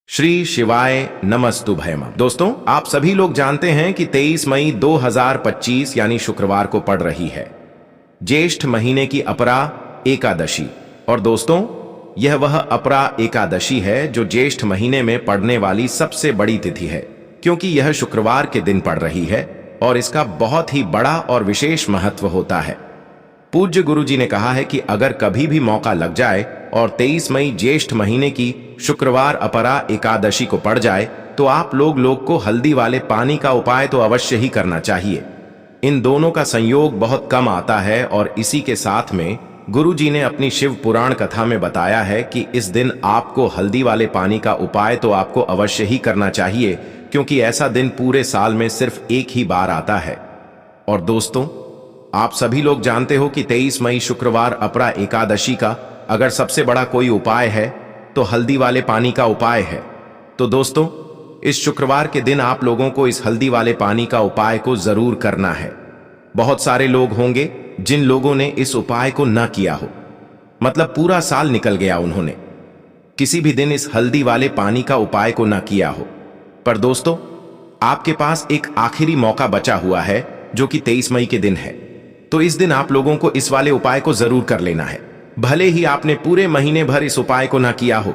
श्री शिवाय नमस्तुभयम। दोस्तों, आप सभी लोग जानते हैं कि 23 मई 2025 यानी शुक्रवार को पड़ रही है ज्येष्ठ महीने की अपरा एकादशी। और दोस्तों, यह वह अपरा एकादशी है जो ज्येष्ठ महीने में पड़ने वाली सबसे बड़ी तिथि है, क्योंकि यह शुक्रवार के दिन पड़ रही है और इसका बहुत ही बड़ा और विशेष महत्व होता है। पूज्य गुरु जी ने कहा है कि अगर कभी भी मौका लग जाए और 23 मई ज्येष्ठ महीने की शुक्रवार अपरा एकादशी को पड़ जाए तो आप लोग को हल्दी वाले पानी का उपाय तो अवश्य ही करना चाहिए। इन दोनों का संयोग बहुत कम आता है और इसी के साथ में गुरु जी ने अपनी शिव पुराण कथा में बताया है कि इस दिन आपको हल्दी वाले पानी का उपाय तो आपको अवश्य ही करना चाहिए, क्योंकि ऐसा दिन पूरे साल में सिर्फ एक ही बार आता है। और दोस्तों, आप सभी लोग जानते हो कि 23 मई शुक्रवार अपरा एकादशी का अगर सबसे बड़ा कोई उपाय है तो हल्दी वाले पानी का उपाय है। तो दोस्तों, इस शुक्रवार के दिन आप लोगों को इस हल्दी वाले पानी का उपाय को जरूर करना है। बहुत सारे लोग होंगे जिन लोगों ने इस उपाय को न किया हो, मतलब पूरा साल निकल गया, उन्होंने किसी भी दिन इस हल्दी वाले पानी का उपाय को न किया हो। पर दोस्तों, आपके पास एक आखिरी मौका बचा हुआ है जो कि 23 मई के दिन है। तो इस दिन आप लोगों को इस वाले उपाय को जरूर कर लेना है। भले ही आपने पूरे महीने भर इस उपाय को ना किया हो,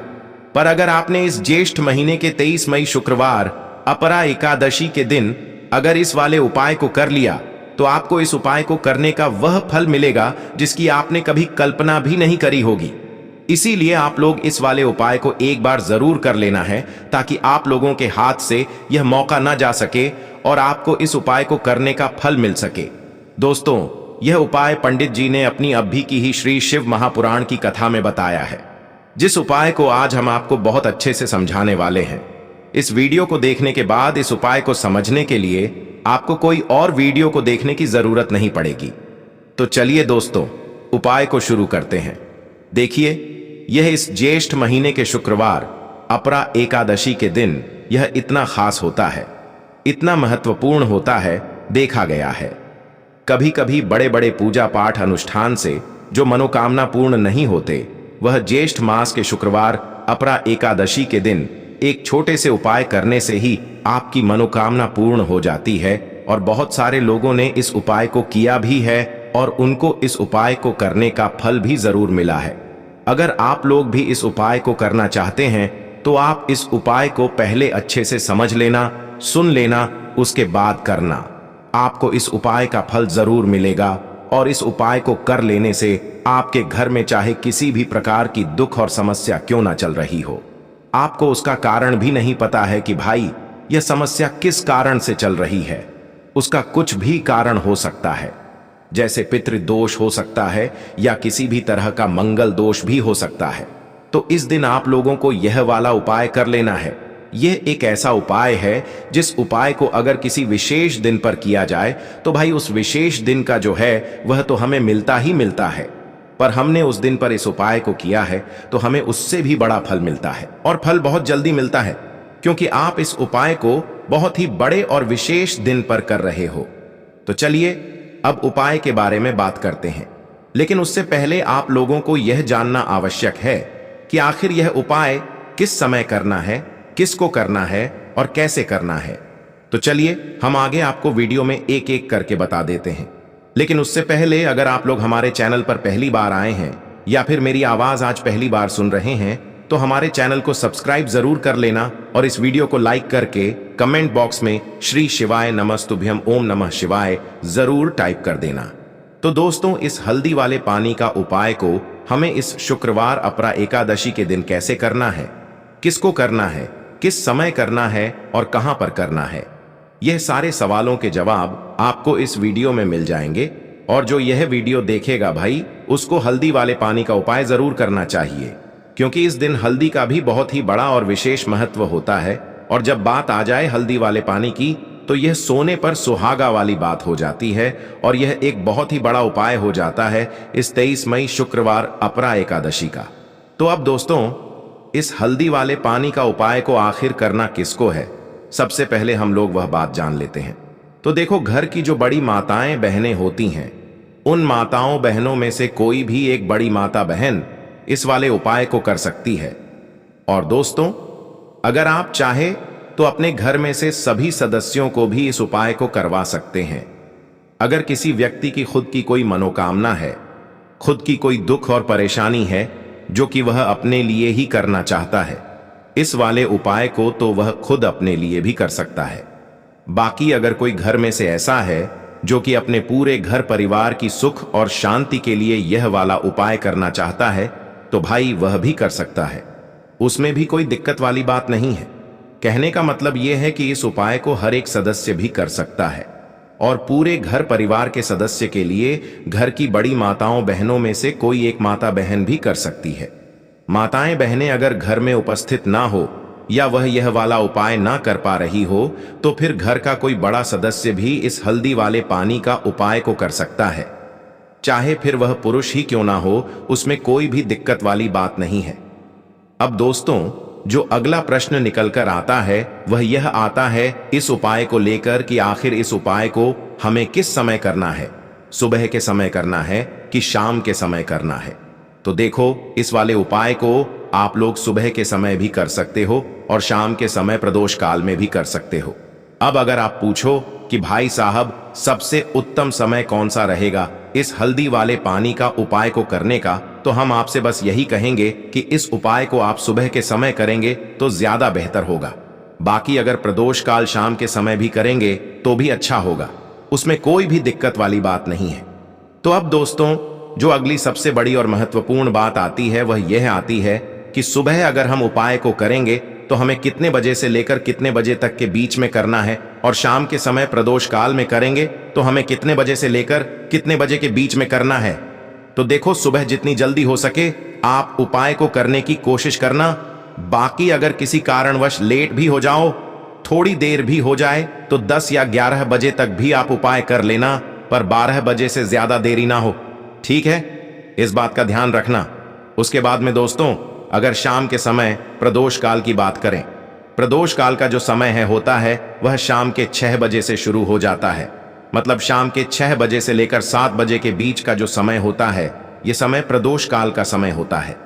पर अगर आपने इस ज्येष्ठ महीने के 23 मई शुक्रवार अपरा एकादशी के दिन अगर इस वाले उपाय को कर लिया तो आपको इस उपाय को करने का वह फल मिलेगा जिसकी आपने कभी कल्पना भी नहीं करी होगी। इसीलिए आप लोग इस वाले उपाय को एक बार जरूर कर लेना है, ताकि आप लोगों के हाथ से यह मौका ना जा सके और आपको इस उपाय को करने का फल मिल सके। दोस्तों, यह उपाय पंडित जी ने अपनी अभी की ही श्री शिव महापुराण की कथा में बताया है, जिस उपाय को आज हम आपको बहुत अच्छे से समझाने वाले हैं। इस वीडियो को देखने के बाद इस उपाय को समझने के लिए आपको कोई और वीडियो को देखने की जरूरत नहीं पड़ेगी। तो चलिए दोस्तों, उपाय को शुरू करते हैं। देखिए, यह इस ज्येष्ठ महीने के शुक्रवार अपरा एकादशी के दिन यह इतना खास होता है, इतना महत्वपूर्ण होता है, देखा गया है कभी कभी बड़े बड़े पूजा पाठ अनुष्ठान से जो मनोकामना पूर्ण नहीं होते, वह ज्येष्ठ मास के शुक्रवार अपरा एकादशी के दिन एक छोटे से उपाय करने से ही आपकी मनोकामना पूर्ण हो जाती है। और बहुत सारे लोगों ने इस उपाय को किया भी है और उनको इस उपाय को करने का फल भी जरूर मिला है। अगर आप लोग भी इस उपाय को करना चाहते हैं तो आप इस उपाय को पहले अच्छे से समझ लेना, सुन लेना, उसके बाद करना। आपको इस उपाय का फल जरूर मिलेगा और इस उपाय को कर लेने से आपके घर में चाहे किसी भी प्रकार की दुख और समस्या क्यों ना चल रही हो, आपको उसका कारण भी नहीं पता है कि भाई यह समस्या किस कारण से चल रही है। उसका कुछ भी कारण हो सकता है, जैसे पितृदोष हो सकता है या किसी भी तरह का मंगल दोष भी हो सकता है। तो इस दिन आप लोगों को यह वाला उपाय कर लेना है। यह एक ऐसा उपाय है जिस उपाय को अगर किसी विशेष दिन पर किया जाए तो भाई उस विशेष दिन का जो है वह तो हमें मिलता ही मिलता है, पर हमने उस दिन पर इस उपाय को किया है तो हमें उससे भी बड़ा फल मिलता है, और फल बहुत जल्दी मिलता है, क्योंकि आप इस उपाय को बहुत ही बड़े और विशेष दिन पर कर रहे हो। तो चलिए अब उपाय के बारे में बात करते हैं, लेकिन उससे पहले आप लोगों को यह जानना आवश्यक है कि आखिर यह उपाय किस समय करना है, किसको करना है और कैसे करना है। तो चलिए हम आगे आपको वीडियो में एक एक करके बता देते हैं। लेकिन उससे पहले अगर आप लोग हमारे चैनल पर पहली बार आए हैं या फिर मेरी आवाज आज पहली बार सुन रहे हैं तो हमारे चैनल को सब्सक्राइब जरूर कर लेना और इस वीडियो को लाइक करके कमेंट बॉक्स में श्री शिवाय नमस्तुभ्यम ओम नमः शिवाय जरूर टाइप कर देना। तो दोस्तों, इस हल्दी वाले पानी का उपाय को हमें इस शुक्रवार अपरा एकादशी के दिन कैसे करना है, किसको करना है, किस समय करना है और कहां पर करना है, यह सारे सवालों के जवाब आपको इस वीडियो में मिल जाएंगे। और जो यह वीडियो देखेगा भाई, उसको हल्दी वाले पानी का उपाय जरूर करना चाहिए, क्योंकि इस दिन हल्दी का भी बहुत ही बड़ा और विशेष महत्व होता है। और जब बात आ जाए हल्दी वाले पानी की तो यह सोने पर सुहागा वाली बात हो जाती है और यह एक बहुत ही बड़ा उपाय हो जाता है इस 23 मई शुक्रवार अपरा एकादशी का। तो अब दोस्तों, इस हल्दी वाले पानी का उपाय को आखिर करना किसको है, सबसे पहले हम लोग वह बात जान लेते हैं। तो देखो, घर की जो बड़ी माताएं बहनें होती हैं, उन माताओं बहनों में से कोई भी एक बड़ी माता बहन इस वाले उपाय को कर सकती है। और दोस्तों, अगर आप चाहे तो अपने घर में से सभी सदस्यों को भी इस उपाय को करवा सकते हैं। अगर किसी व्यक्ति की खुद की कोई मनोकामना है, खुद की कोई दुख और परेशानी है जो कि वह अपने लिए ही करना चाहता है, इस वाले उपाय को तो वह खुद अपने लिए भी कर सकता है। बाकी अगर कोई घर में से ऐसा है जो कि अपने पूरे घर परिवार की सुख और शांति के लिए यह वाला उपाय करना चाहता है, तो भाई वह भी कर सकता है। उसमें भी कोई दिक्कत वाली बात नहीं है। कहने का मतलब यह है कि इस उपाय को हर एक सदस्य भी कर सकता है और पूरे घर परिवार के सदस्य के लिए घर की बड़ी माताओं बहनों में से कोई एक माता बहन भी कर सकती है। माताएं बहनें अगर घर में उपस्थित ना हो या वह यह वाला उपाय ना कर पा रही हो, तो फिर घर का कोई बड़ा सदस्य भी इस हल्दी वाले पानी का उपाय को कर सकता है। चाहे फिर वह पुरुष ही क्यों ना हो, उसमें कोई भी दिक्कत वाली बात नहीं है। अब दोस्तों, जो अगला प्रश्न निकल कर आता है वह यह आता है इस उपाय को लेकर कि आखिर इस उपाय को हमें किस समय करना है, सुबह के समय करना है कि शाम के समय करना है। तो देखो, इस वाले उपाय को आप लोग सुबह के समय भी कर सकते हो और शाम के समय प्रदोष काल में भी कर सकते हो। अब अगर आप पूछो कि भाई साहब सबसे उत्तम समय कौन सा रहेगा इस हल्दी वाले पानी का उपाय को करने का, तो हम आपसे बस यही कहेंगे कि इस उपाय को आप सुबह के समय करेंगे तो ज्यादा बेहतर होगा। बाकी अगर प्रदोष काल शाम के समय भी करेंगे तो भी अच्छा होगा, उसमें कोई भी दिक्कत वाली बात नहीं है। तो अब दोस्तों, जो अगली सबसे बड़ी और महत्वपूर्ण बात आती है वह यह आती है कि सुबह अगर हम उपाय को करेंगे तो हमें कितने बजे से लेकर कितने बजे तक के बीच में करना है, और शाम के समय प्रदोष काल में करेंगे तो हमें कितने बजे से लेकर कितने बजे के बीच में करना है। तो देखो, सुबह जितनी जल्दी हो सके आप उपाय को करने की कोशिश करना। बाकी अगर किसी कारणवश लेट भी हो जाओ, थोड़ी देर भी हो जाए, तो 10 या 11 बजे तक भी आप उपाय कर लेना, पर 12 बजे से ज्यादा देरी ना हो। ठीक है, इस बात का ध्यान रखना। उसके बाद में दोस्तों, अगर शाम के समय प्रदोष काल की बात करें, प्रदोष काल का जो समय है होता है वह शाम के 6 बजे से शुरू हो जाता है। मतलब शाम के 6 बजे से लेकर 7 बजे के बीच का जो समय होता है, यह समय प्रदोष काल का समय होता है।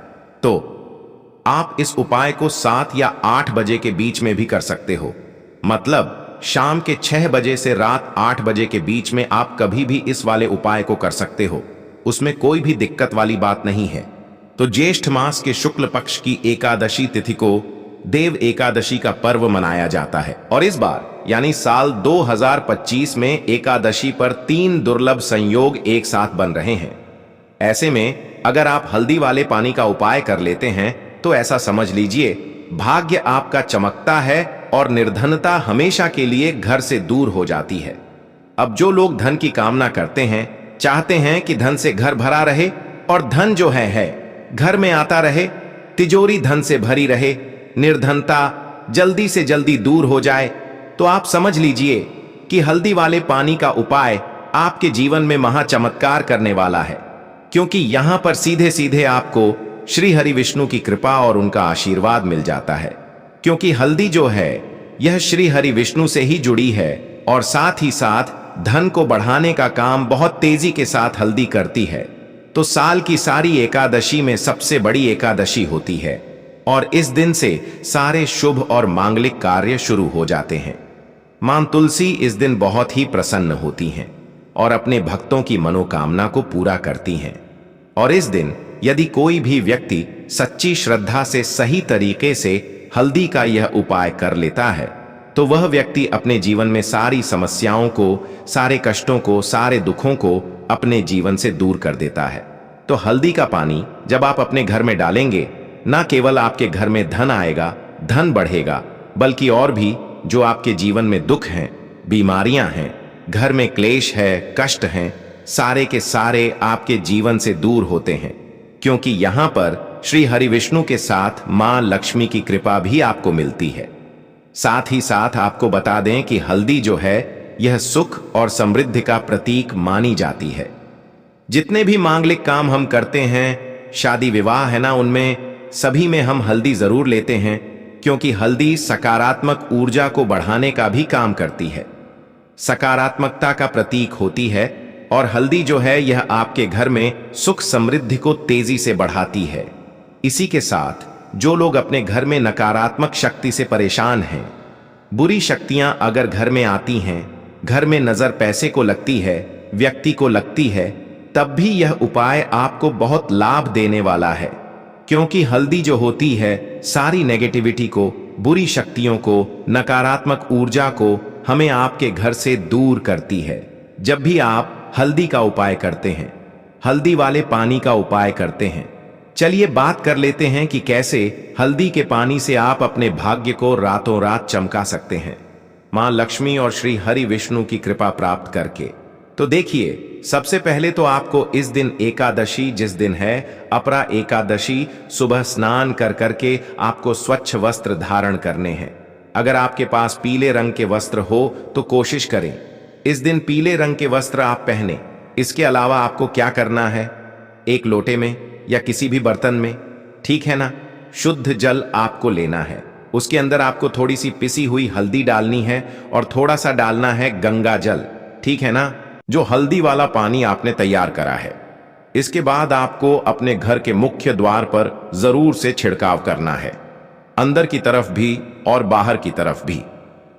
तो आप इस उपाय को 7 या 8 बजे के बीच में भी कर सकते हो। मतलब शाम के 6 बजे से रात 8 बजे के बीच में आप कभी भी इस वाले उपाय को कर सकते हो, उसमें कोई भी दिक्कत वाली बात नहीं है। तो ज्येष्ठ मास के शुक्ल पक्ष की एकादशी तिथि को देव एकादशी का पर्व मनाया जाता है, और इस बार यानी साल 2025 में एकादशी पर 3 दुर्लभ संयोग एक साथ बन रहे हैं। ऐसे में अगर आप हल्दी वाले पानी का उपाय कर लेते हैं तो ऐसा समझ लीजिए भाग्य आपका चमकता है और निर्धनता हमेशा के लिए घर से दूर हो जाती है। अब जो लोग धन की कामना करते हैं, चाहते हैं कि धन से घर भरा रहे और धन जो है घर में आता रहे, तिजोरी धन से भरी रहे, निर्धनता जल्दी से जल्दी दूर हो जाए, तो आप समझ लीजिए कि हल्दी वाले पानी का उपाय आपके जीवन में महा चमत्कार करने वाला है। क्योंकि यहां पर सीधे सीधे आपको श्री हरि विष्णु की कृपा और उनका आशीर्वाद मिल जाता है। क्योंकि हल्दी जो है यह श्री हरि विष्णु से ही जुड़ी है, और साथ ही साथ धन को बढ़ाने का काम बहुत तेजी के साथ हल्दी करती है। तो साल की सारी एकादशी में सबसे बड़ी एकादशी होती है, और इस दिन से सारे शुभ और मांगलिक कार्य शुरू हो जाते हैं। मां तुलसी इस दिन बहुत ही प्रसन्न होती हैं और अपने भक्तों की मनोकामना को पूरा करती हैं। और इस दिन यदि कोई भी व्यक्ति सच्ची श्रद्धा से सही तरीके से हल्दी का यह उपाय कर लेता है, तो वह व्यक्ति अपने जीवन में सारी समस्याओं को, सारे कष्टों को, सारे दुखों को अपने जीवन से दूर कर देता है। तो हल्दी का पानी जब आप अपने घर में डालेंगे, ना केवल आपके घर में धन आएगा, धन बढ़ेगा, बल्कि और भी जो आपके जीवन में दुख हैं, बीमारियां हैं, घर में क्लेश है, कष्ट हैं, सारे के सारे आपके जीवन से दूर होते हैं। क्योंकि यहां पर श्री हरि विष्णु के साथ मां लक्ष्मी की कृपा भी आपको मिलती है। साथ ही साथ आपको बता दें कि हल्दी जो है यह सुख और समृद्धि का प्रतीक मानी जाती है। जितने भी मांगलिक काम हम करते हैं, शादी विवाह है ना, उनमें सभी में हम हल्दी जरूर लेते हैं, क्योंकि हल्दी सकारात्मक ऊर्जा को बढ़ाने का भी काम करती है, सकारात्मकता का प्रतीक होती है। और हल्दी जो है यह आपके घर में सुख समृद्धि को तेजी से बढ़ाती है। इसी के साथ जो लोग अपने घर में नकारात्मक शक्ति से परेशान हैं, बुरी शक्तियां अगर घर में आती हैं, घर में नजर पैसे को लगती है, व्यक्ति को लगती है, तब भी यह उपाय आपको बहुत लाभ देने वाला है। क्योंकि हल्दी जो होती है सारी नेगेटिविटी को, बुरी शक्तियों को, नकारात्मक ऊर्जा को हमें आपके घर से दूर करती है। जब भी आप हल्दी का उपाय करते हैं, हल्दी वाले पानी का उपाय करते हैं, चलिए बात कर लेते हैं कि कैसे हल्दी के पानी से आप अपने भाग्य को रातों रात चमका सकते हैं, मां लक्ष्मी और श्री हरि विष्णु की कृपा प्राप्त करके। तो देखिए, सबसे पहले तो आपको इस दिन एकादशी, जिस दिन है अपरा एकादशी, सुबह स्नान कर करके आपको स्वच्छ वस्त्र धारण करने हैं। अगर आपके पास पीले रंग के वस्त्र हो तो कोशिश करें इस दिन पीले रंग के वस्त्र आप पहने। इसके अलावा आपको क्या करना है, एक लोटे में या किसी भी बर्तन में, ठीक है ना, शुद्ध जल आपको लेना है। उसके अंदर आपको थोड़ी सी पिसी हुई हल्दी डालनी है और थोड़ा सा डालना है गंगा जल, ठीक है ना, जो हल्दी वाला पानी आपने तैयार करा है। इसके बाद आपको अपने घर के मुख्य द्वार पर जरूर से छिड़काव करना है, अंदर की तरफ भी और बाहर की तरफ भी।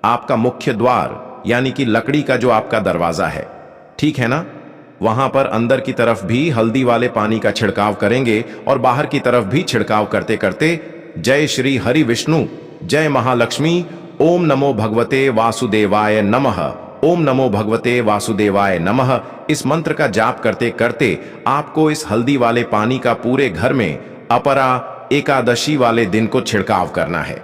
आपका मुख्य द्वार यानी कि लकड़ी का जो आपका दरवाजा है, ठीक है ना, वहां पर अंदर की तरफ भी हल्दी वाले पानी का छिड़काव करेंगे और बाहर की तरफ भी छिड़काव करते करते जय श्री हरि विष्णु, जय महालक्ष्मी, ओम नमो भगवते वासुदेवाय नमः, ओम नमो भगवते वासुदेवाय नमः, इस मंत्र का जाप करते करते आपको इस हल्दी वाले पानी का पूरे घर में अपरा एकादशी वाले दिन को छिड़काव करना है।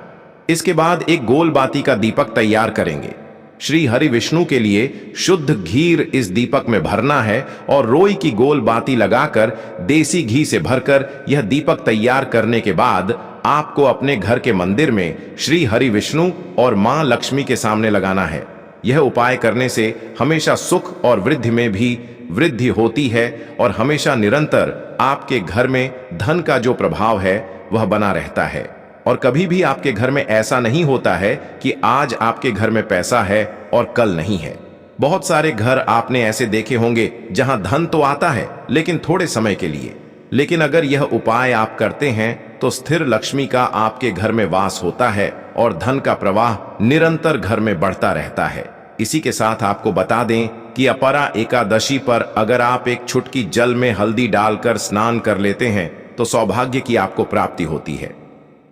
इसके बाद एक गोल बाती का दीपक तैयार करेंगे। श्री हरि विष्णु के लिए शुद्ध घी इस दीपक में भरना है और रोई की गोल बाती लगाकर देसी घी से भरकर यह दीपक तैयार करने के बाद आपको अपने घर के मंदिर में श्री हरि विष्णु और मां लक्ष्मी के सामने लगाना है। यह उपाय करने से हमेशा सुख और वृद्धि में भी वृद्धि होती है और हमेशा निरंतर आपके घर में धन का जो प्रभाव है वह बना रहता है। और कभी भी आपके घर में ऐसा नहीं होता है कि आज आपके घर में पैसा है और कल नहीं है। बहुत सारे घर आपने ऐसे देखे होंगे जहां धन तो आता है लेकिन थोड़े समय के लिए, लेकिन अगर यह उपाय आप करते हैं तो स्थिर लक्ष्मी का आपके घर में वास होता है और धन का प्रवाह निरंतर घर में बढ़ता रहता है। इसी के साथ आपको बता दें कि अपरा एकादशी पर अगर आप एक चुटकी जल में हल्दी डालकर स्नान कर लेते हैं तो सौभाग्य की आपको प्राप्ति होती है।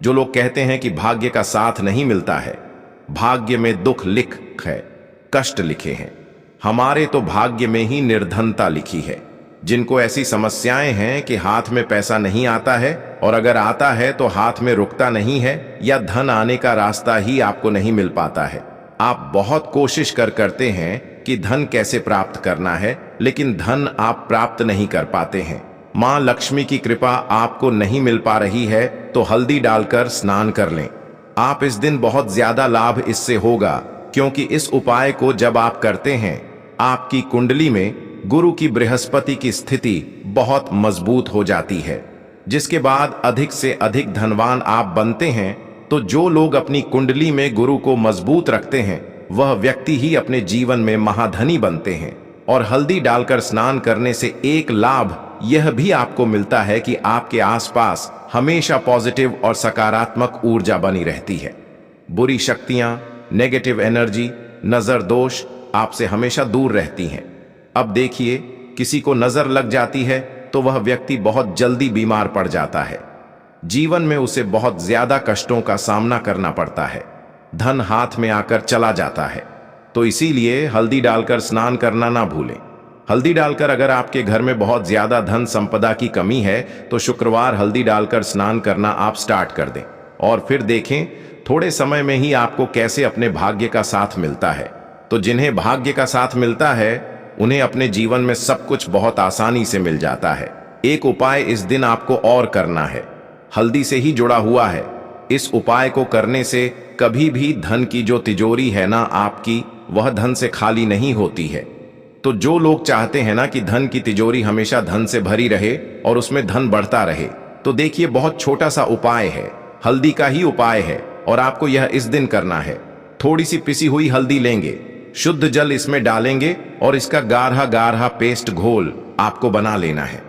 जो लोग कहते हैं कि भाग्य का साथ नहीं मिलता है, भाग्य में दुख लिख है, कष्ट लिखे हैं, हमारे तो भाग्य में ही निर्धनता लिखी है। जिनको ऐसी समस्याएं हैं कि हाथ में पैसा नहीं आता है और अगर आता है तो हाथ में रुकता नहीं है या धन आने का रास्ता ही आपको नहीं मिल पाता है। आप बहुत कोशिश करते हैं कि धन कैसे प्राप्त करना है, लेकिन धन आप प्राप्त नहीं कर पाते हैं। मां लक्ष्मी की कृपा आपको नहीं मिल पा रही है तो हल्दी डालकर स्नान कर लें। आप इस दिन बहुत ज्यादा लाभ इससे होगा, क्योंकि इस उपाय को जब आप करते हैं आपकी कुंडली में गुरु की बृहस्पति की स्थिति बहुत मजबूत हो जाती है, जिसके बाद अधिक से अधिक धनवान आप बनते हैं। तो जो लोग अपनी कुंडली में गुरु को मजबूत रखते हैं वह व्यक्ति ही अपने जीवन में महाधनी बनते हैं। और हल्दी डालकर स्नान करने से एक लाभ यह भी आपको मिलता है कि आपके आसपास हमेशा पॉजिटिव और सकारात्मक ऊर्जा बनी रहती है। बुरी शक्तियां, नेगेटिव एनर्जी, नजर दोष आपसे हमेशा दूर रहती हैं। अब देखिए, किसी को नजर लग जाती है तो वह व्यक्ति बहुत जल्दी बीमार पड़ जाता है, जीवन में उसे बहुत ज्यादा कष्टों का सामना करना पड़ता है, धन हाथ में आकर चला जाता है। तो इसीलिए हल्दी डालकर स्नान करना ना भूलें। हल्दी डालकर अगर आपके घर में बहुत ज्यादा धन संपदा की कमी है तो शुक्रवार हल्दी डालकर स्नान करना आप स्टार्ट कर दें और फिर देखें थोड़े समय में ही आपको कैसे अपने भाग्य का साथ मिलता है। तो जिन्हें भाग्य का साथ मिलता है उन्हें अपने जीवन में सब कुछ बहुत आसानी से मिल जाता है। एक उपाय इस दिन आपको और करना है, हल्दी से ही जुड़ा हुआ है। इस उपाय को करने से कभी भी धन की जो तिजोरी है ना आपकी, वह धन से खाली नहीं होती है। तो जो लोग चाहते हैं ना कि धन की तिजोरी हमेशा धन से भरी रहे और उसमें धन बढ़ता रहे, तो देखिए बहुत छोटा सा उपाय है, हल्दी का ही उपाय है और आपको यह इस दिन करना है। थोड़ी सी पिसी हुई हल्दी लेंगे, शुद्ध जल इसमें डालेंगे और इसका गाढ़ा गाढ़ा पेस्ट घोल आपको बना लेना है।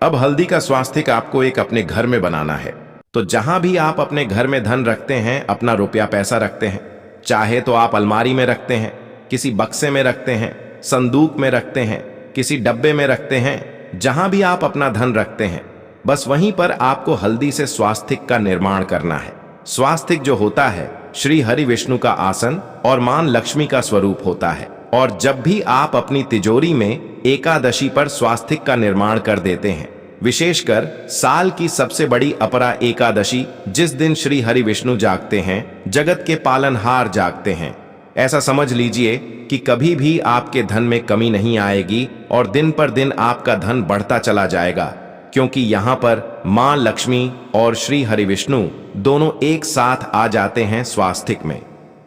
अब हल्दी का स्वास्तिक आपको एक अपने घर में बनाना है। तो जहां भी आप अपने घर में धन रखते हैं, अपना रुपया पैसा रखते हैं, चाहे तो आप अलमारी में रखते हैं, किसी बक्से में रखते हैं, संदूक में रखते हैं, किसी डब्बे में रखते हैं, जहां भी आप अपना धन रखते हैं, बस वहीं पर आपको हल्दी से स्वास्तिक का निर्माण करना है। स्वास्तिक जो होता है श्री हरि विष्णु का आसन और मां लक्ष्मी का स्वरूप होता है। और जब भी आप अपनी तिजोरी में एकादशी पर स्वास्तिक का निर्माण कर देते हैं, विशेषकर साल की सबसे बड़ी अपरा एकादशी, जिस दिन श्री हरि विष्णु जागते हैं, जगत के पालनहार जागते हैं, ऐसा समझ लीजिए कि कभी भी आपके धन में कमी नहीं आएगी और दिन पर दिन आपका धन बढ़ता चला जाएगा, क्योंकि यहाँ पर मां लक्ष्मी और श्री हरि विष्णु दोनों एक साथ आ जाते हैं स्वास्तिक में।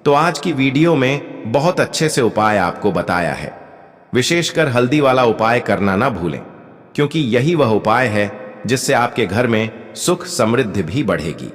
तो आज की वीडियो में बहुत अच्छे से उपाय आपको बताया है। विशेषकर हल्दी वाला उपाय करना ना भूलें, क्योंकि यही वह उपाय है जिससे आपके घर में सुख समृद्धि भी बढ़ेगी।